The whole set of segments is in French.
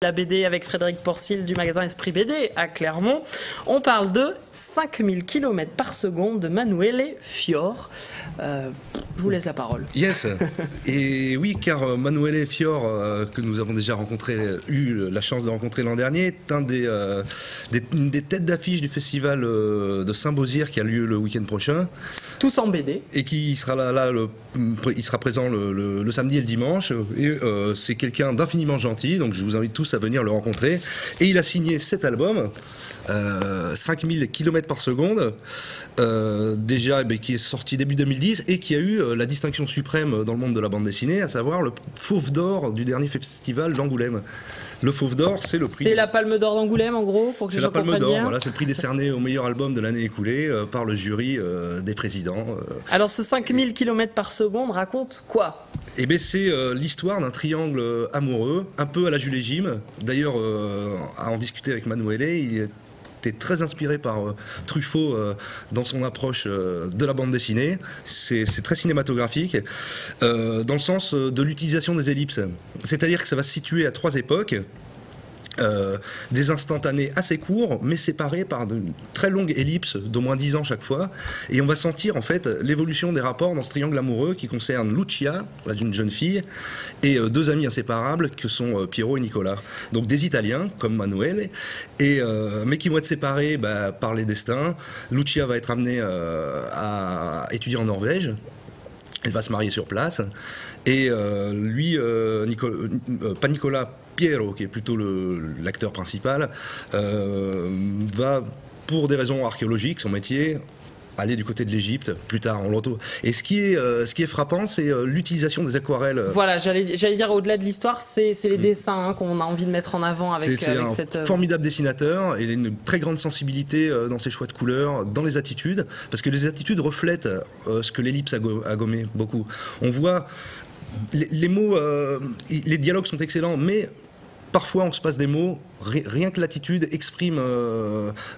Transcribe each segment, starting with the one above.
La BD avec Frédéric Porcil du magasin Esprit BD à Clermont. On parle de 5000 km par seconde de Manuele Fior. Je vous laisse la parole. Yes. Et oui, car Manuele Fior, que nous avons déjà eu la chance de rencontrer l'an dernier, est une des têtes d'affiche du festival de Saint-Beauzire qui a lieu le week-end prochain. Tous en BD. Et qui sera il sera présent le samedi et le dimanche. Et c'est quelqu'un d'infiniment gentil, donc je vous invite tous à venir le rencontrer. Et il a signé cet album, 5000 km par seconde, déjà qui est sorti début 2010 et qui a eu la distinction suprême dans le monde de la bande dessinée, à savoir le Fauve d'Or du dernier festival d'Angoulême. Le Fauve d'Or, c'est le prix. C'est la Palme d'Or d'Angoulême, en gros, pour que les gens comprennent bien. C'est la Palme d'Or, voilà, c'est le prix décerné au meilleur album de l'année écoulée par le jury des présidents. Alors, ce 5000 km par seconde raconte quoi? Eh bien, c'est l'histoire d'un triangle amoureux, un peu à la Jules et Jim. D'ailleurs, à en discuter avec Manuele, il était très inspiré par Truffaut dans son approche de la bande dessinée. C'est très cinématographique, dans le sens de l'utilisation des ellipses. C'est-à-dire que ça va se situer à 3 époques. Des instantanés assez courts mais séparés par de très longues ellipses d'au moins 10 ans chaque fois, et on va sentir en fait l'évolution des rapports dans ce triangle amoureux qui concerne Lucia, d'une jeune fille, et 2 amis inséparables que sont Piero et Nicola, donc des Italiens comme Manuele, mais qui vont être séparés par les destins. Lucia va être amenée à étudier en Norvège. Elle va se marier sur place, et lui, pas Nicolas, Piero, qui est plutôt l'acteur principal, va, pour des raisons archéologiques, son métier, aller du côté de l'Égypte, plus tard on le retrouve. Et ce qui est frappant, c'est l'utilisation des aquarelles. Voilà, j'allais dire, au-delà de l'histoire, c'est les dessins qu'on a envie de mettre en avant avec cette... C'est un formidable dessinateur, et il a une très grande sensibilité dans ses choix de couleurs, dans les attitudes, parce que les attitudes reflètent ce que l'ellipse a gommé beaucoup. On voit les mots, les dialogues sont excellents, mais parfois on se passe des mots, rien que l'attitude exprime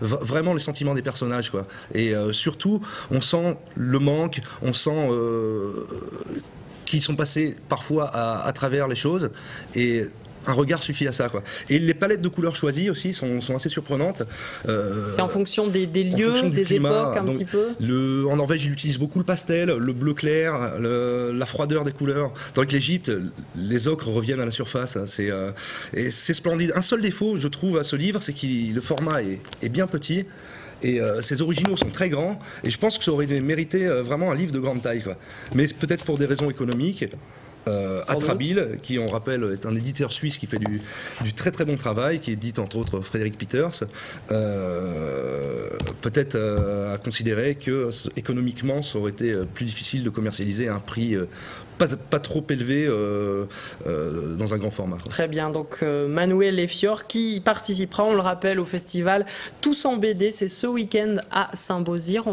vraiment les sentiments des personnages, quoi. Et surtout, on sent le manque, on sent qu'ils sont passés parfois à travers les choses, et un regard suffit à ça, quoi. Et les palettes de couleurs choisies aussi sont assez surprenantes. C'est en fonction des lieux, des climat, époques, un petit peu. En Norvège, il utilise beaucoup le pastel, le bleu clair, la froideur des couleurs. Tandis que l'Égypte, les ocres reviennent à la surface. Et c'est splendide. Un seul défaut, je trouve, à ce livre, c'est que le format est bien petit. Et ses originaux sont très grands, et je pense que ça aurait mérité vraiment un livre de grande taille, quoi. Mais peut-être pour des raisons économiques. Atrabile, qui on rappelle est un éditeur suisse qui fait du très très bon travail, qui édite entre autres Frédéric Peters, peut-être à considérer que économiquement ça aurait été plus difficile de commercialiser à un prix pas trop élevé dans un grand format. Très bien, donc Manuele Fior qui participera, on le rappelle, au festival Tous en BD, c'est ce week-end à Saint-Beauzire.